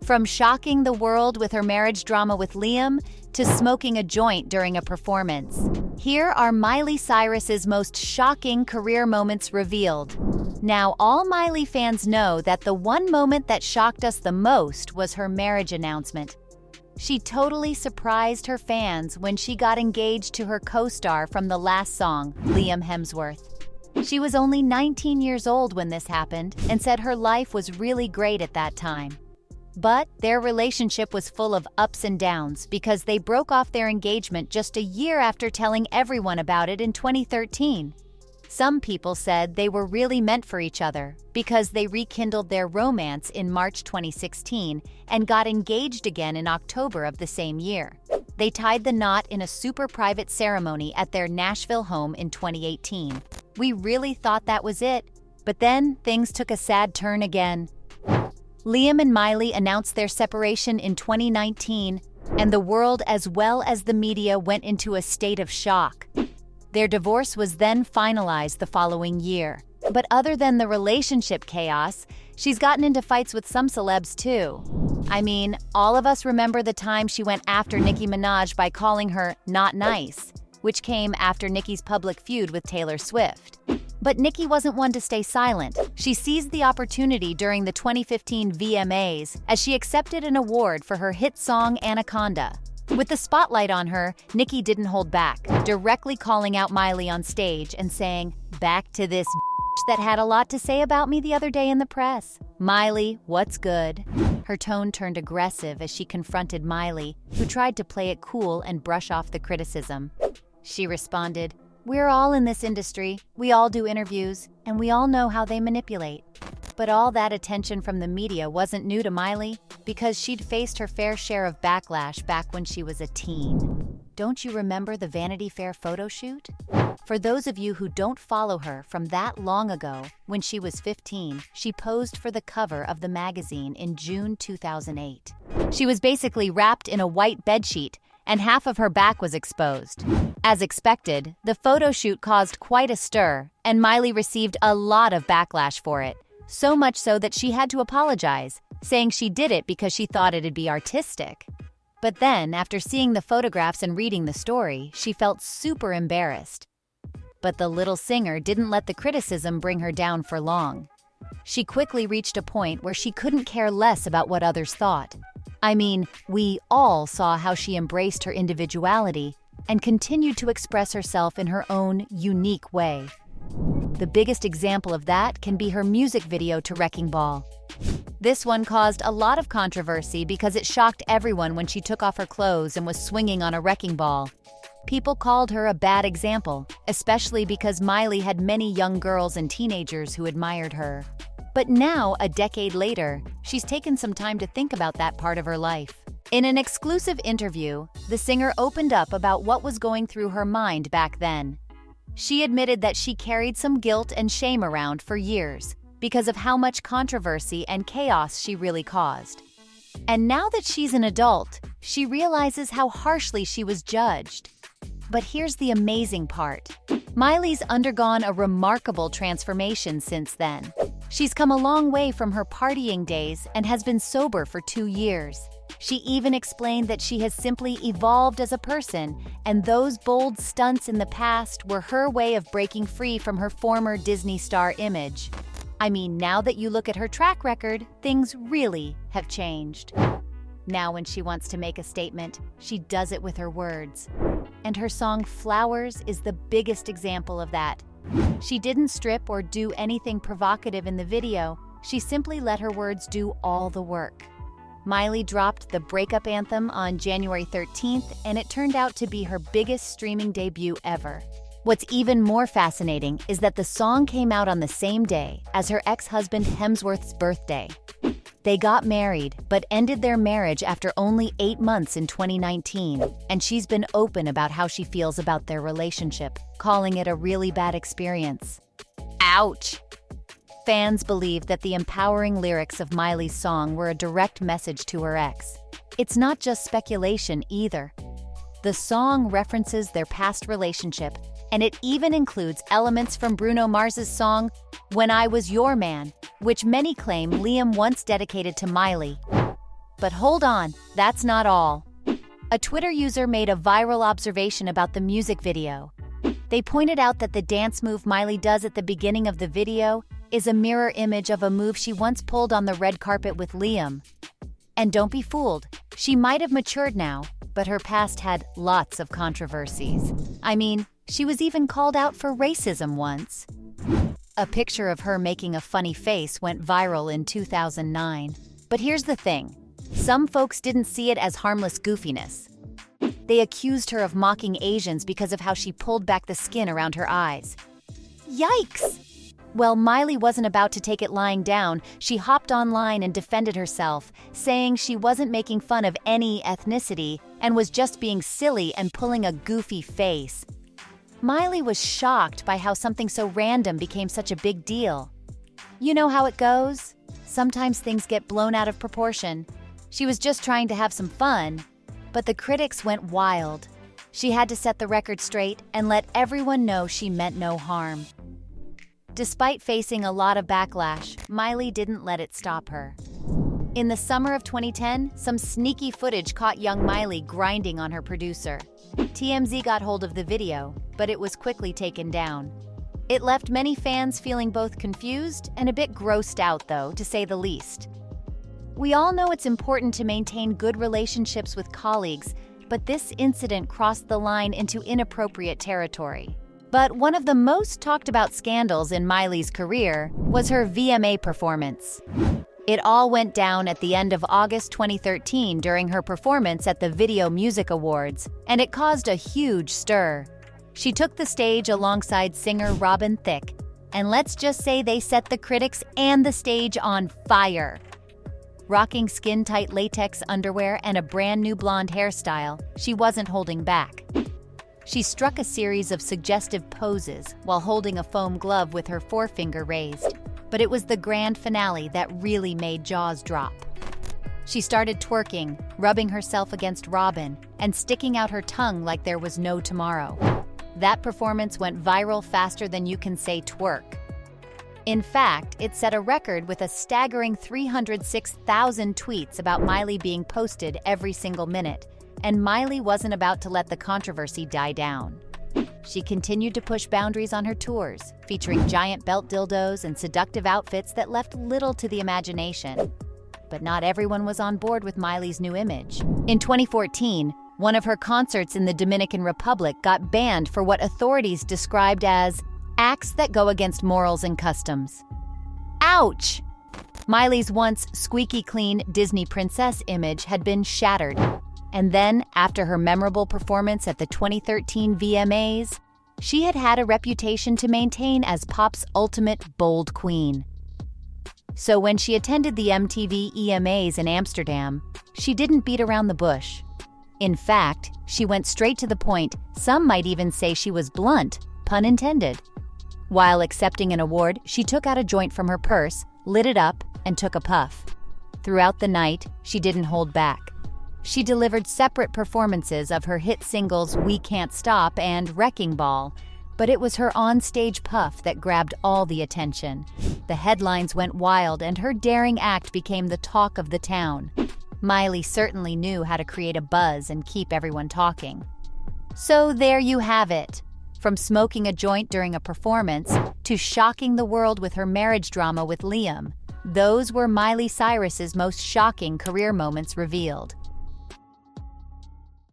From shocking the world with her marriage drama with Liam to smoking a joint during a performance. Here are Miley Cyrus's most shocking career moments revealed. Now, all Miley fans know that the one moment that shocked us the most was her marriage announcement. She totally surprised her fans when she got engaged to her co-star from the last song, Liam Hemsworth. She was only 19 years old when this happened and said her life was really great at that time. But their relationship was full of ups and downs because they broke off their engagement just a year after telling everyone about it in 2013. Some people said they were really meant for each other because they rekindled their romance in March 2016 and got engaged again in October of the same year. They tied the knot in a super private ceremony at their Nashville home in 2018. We really thought that was it, but then things took a sad turn again. Liam and Miley announced their separation in 2019, and the world as well as the media went into a state of shock. Their divorce was then finalized the following year. But other than the relationship chaos, she's gotten into fights with some celebs too. I mean, all of us remember the time she went after Nicki Minaj by calling her not nice, which came after Nicki's public feud with Taylor Swift. But Nicki wasn't one to stay silent. She seized the opportunity during the 2015 VMAs as she accepted an award for her hit song Anaconda. With the spotlight on her, Nicki didn't hold back, directly calling out Miley on stage and saying, "Back to this that had a lot to say about me the other day in the press. Miley, what's good?" Her tone turned aggressive as she confronted Miley, who tried to play it cool and brush off the criticism. She responded, "We're all in this industry, we all do interviews, and we all know how they manipulate." But all that attention from the media wasn't new to Miley, because she'd faced her fair share of backlash back when she was a teen. Don't you remember the Vanity Fair photo shoot? For those of you who don't follow her from that long ago, when she was 15, she posed for the cover of the magazine in June 2008. She was basically wrapped in a white bedsheet, and half of her back was exposed. As expected, the photo shoot caused quite a stir, and Miley received a lot of backlash for it. So much so that she had to apologize, saying she did it because she thought it'd be artistic. But then, after seeing the photographs and reading the story, she felt super embarrassed. But the little singer didn't let the criticism bring her down for long. She quickly reached a point where she couldn't care less about what others thought. I mean, we all saw how she embraced her individuality and continued to express herself in her own unique way. The biggest example of that can be her music video to Wrecking Ball. This one caused a lot of controversy because it shocked everyone when she took off her clothes and was swinging on a wrecking ball. People called her a bad example, especially because Miley had many young girls and teenagers who admired her. But now, a decade later, she's taken some time to think about that part of her life. In an exclusive interview, the singer opened up about what was going through her mind back then. She admitted that she carried some guilt and shame around for years because of how much controversy and chaos she really caused. And now that she's an adult, she realizes how harshly she was judged. But here's the amazing part. Miley's undergone a remarkable transformation since then. She's come a long way from her partying days and has been sober for 2 years. She even explained that she has simply evolved as a person, and those bold stunts in the past were her way of breaking free from her former Disney star image. I mean, now that you look at her track record, things really have changed. Now when she wants to make a statement, she does it with her words. And her song Flowers is the biggest example of that. She didn't strip or do anything provocative in the video, she simply let her words do all the work. Miley dropped the breakup anthem on January 13th, and it turned out to be her biggest streaming debut ever. What's even more fascinating is that the song came out on the same day as her ex-husband Hemsworth's birthday. They got married, but ended their marriage after only 8 months in 2019, and she's been open about how she feels about their relationship, calling it a really bad experience. Ouch! Fans believe that the empowering lyrics of Miley's song were a direct message to her ex. It's not just speculation either. The song references their past relationship, and it even includes elements from Bruno Mars's song When I Was Your Man, which many claim Liam once dedicated to Miley. But hold on, that's not all. A Twitter user made a viral observation about the music video. They pointed out that the dance move Miley does at the beginning of the video is a mirror image of a move she once pulled on the red carpet with Liam. And don't be fooled, she might have matured now, but her past had lots of controversies. I mean, she was even called out for racism once. A picture of her making a funny face went viral in 2009. But here's the thing. Some folks didn't see it as harmless goofiness. They accused her of mocking Asians because of how she pulled back the skin around her eyes. Yikes! Well, Miley wasn't about to take it lying down. She hopped online and defended herself, saying she wasn't making fun of any ethnicity and was just being silly and pulling a goofy face. Miley was shocked by how something so random became such a big deal. You know how it goes? Sometimes things get blown out of proportion. She was just trying to have some fun, but the critics went wild. She had to set the record straight and let everyone know she meant no harm. Despite facing a lot of backlash, Miley didn't let it stop her. In the summer of 2010, some sneaky footage caught young Miley grinding on her producer. TMZ got hold of the video, but it was quickly taken down. It left many fans feeling both confused and a bit grossed out, though, to say the least. We all know it's important to maintain good relationships with colleagues, but this incident crossed the line into inappropriate territory. But one of the most talked about scandals in Miley's career was her VMA performance. It all went down at the end of August 2013 during her performance at the Video Music Awards, and it caused a huge stir. She took the stage alongside singer Robin Thicke, and let's just say they set the critics and the stage on fire. Rocking skin-tight latex underwear and a brand new blonde hairstyle, she wasn't holding back. She struck a series of suggestive poses while holding a foam glove with her forefinger raised. But it was the grand finale that really made jaws drop. She started twerking, rubbing herself against Robin, and sticking out her tongue like there was no tomorrow. That performance went viral faster than you can say twerk. In fact, it set a record with a staggering 306,000 tweets about Miley being posted every single minute, and Miley wasn't about to let the controversy die down. She continued to push boundaries on her tours, featuring giant belt dildos and seductive outfits that left little to the imagination. But not everyone was on board with Miley's new image. In 2014, one of her concerts in the Dominican Republic got banned for what authorities described as acts that go against morals and customs. Ouch! Miley's once squeaky clean Disney princess image had been shattered. And then, after her memorable performance at the 2013 VMAs, she had had a reputation to maintain as pop's ultimate bold queen. So when she attended the MTV EMAs in Amsterdam, she didn't beat around the bush. In fact, she went straight to the point. Some might even say she was blunt, pun intended. While accepting an award, she took out a joint from her purse, lit it up, and took a puff. Throughout the night, she didn't hold back. She delivered separate performances of her hit singles We Can't Stop and Wrecking Ball, but it was her on-stage puff that grabbed all the attention. The headlines went wild and her daring act became the talk of the town. Miley certainly knew how to create a buzz and keep everyone talking. So there you have it. From smoking a joint during a performance to shocking the world with her marriage drama with Liam, those were Miley Cyrus's most shocking career moments revealed.